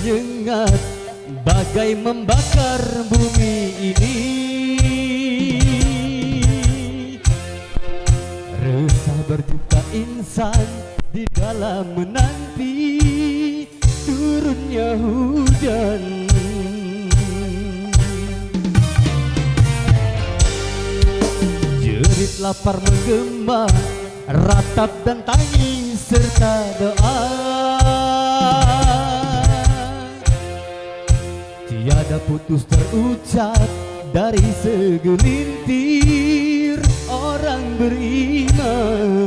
menyengat bagai membakar bumi ini. Resah berjuta insan di dalam menanti turunnya hujan. Jerit lapar menggema, ratap dan tangis serta doa. Tiada putus terucap dari segelintir orang beriman.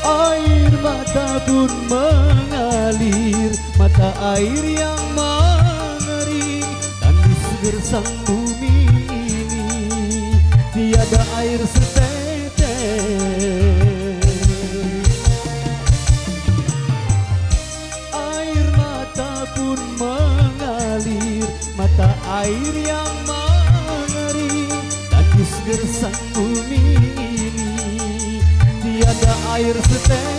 Air mata pun mengalir, mata air yang mengering dan di segersang bumi ini tiada air setetes. Air mata pun mengalir, mata air yang mengering dan di segersang bumi ini tiada air setetes.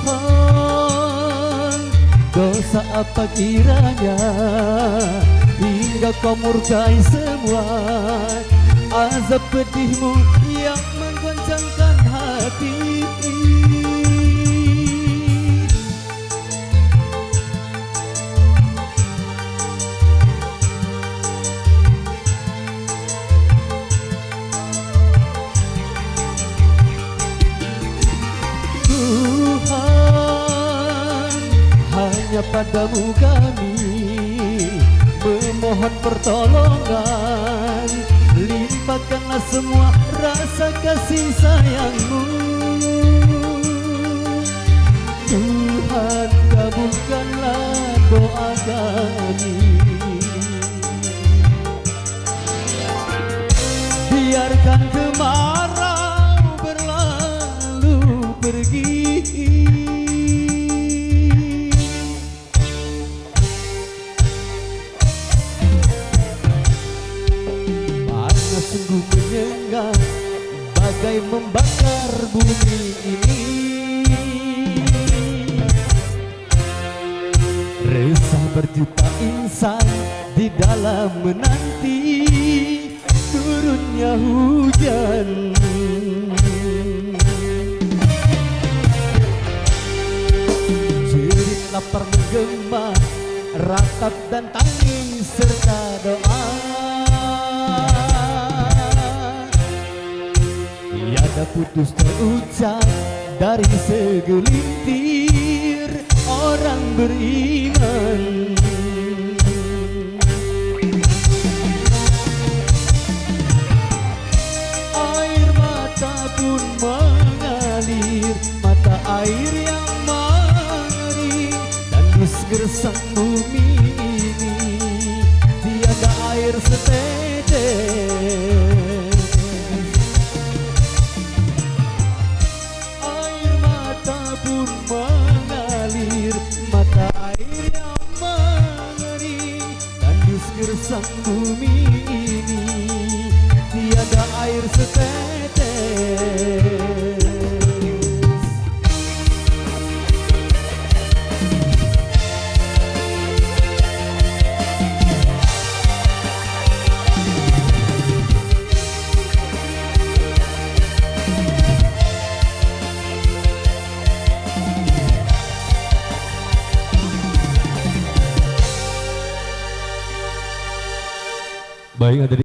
Tuhan, dosa apa kiranya hingga kau murkai semua azab pedihmu yang menggoncangkan hati. Hanya padamu kami memohon pertolongan, limpahkanlah semua rasa kasih sayangmu. Tuhan, kabulkanlah doa kami. Biarkan kemarau berlalu pergi, sungguh menyengat bagai membakar bumi ini. Resah berjuta insan di dalam menanti turunnya hujan. Jerit lapar menggema, ratap dan tangis serta doa. Tiada putus terucap dari segelintir orang beriman. Air mata pun mengalir, mata air yang mengering dan di segersang bumi ini tiada air setetes. Mengalir, mata air yang mengering dan di segersang bumi ini tiada air setetes. Baik,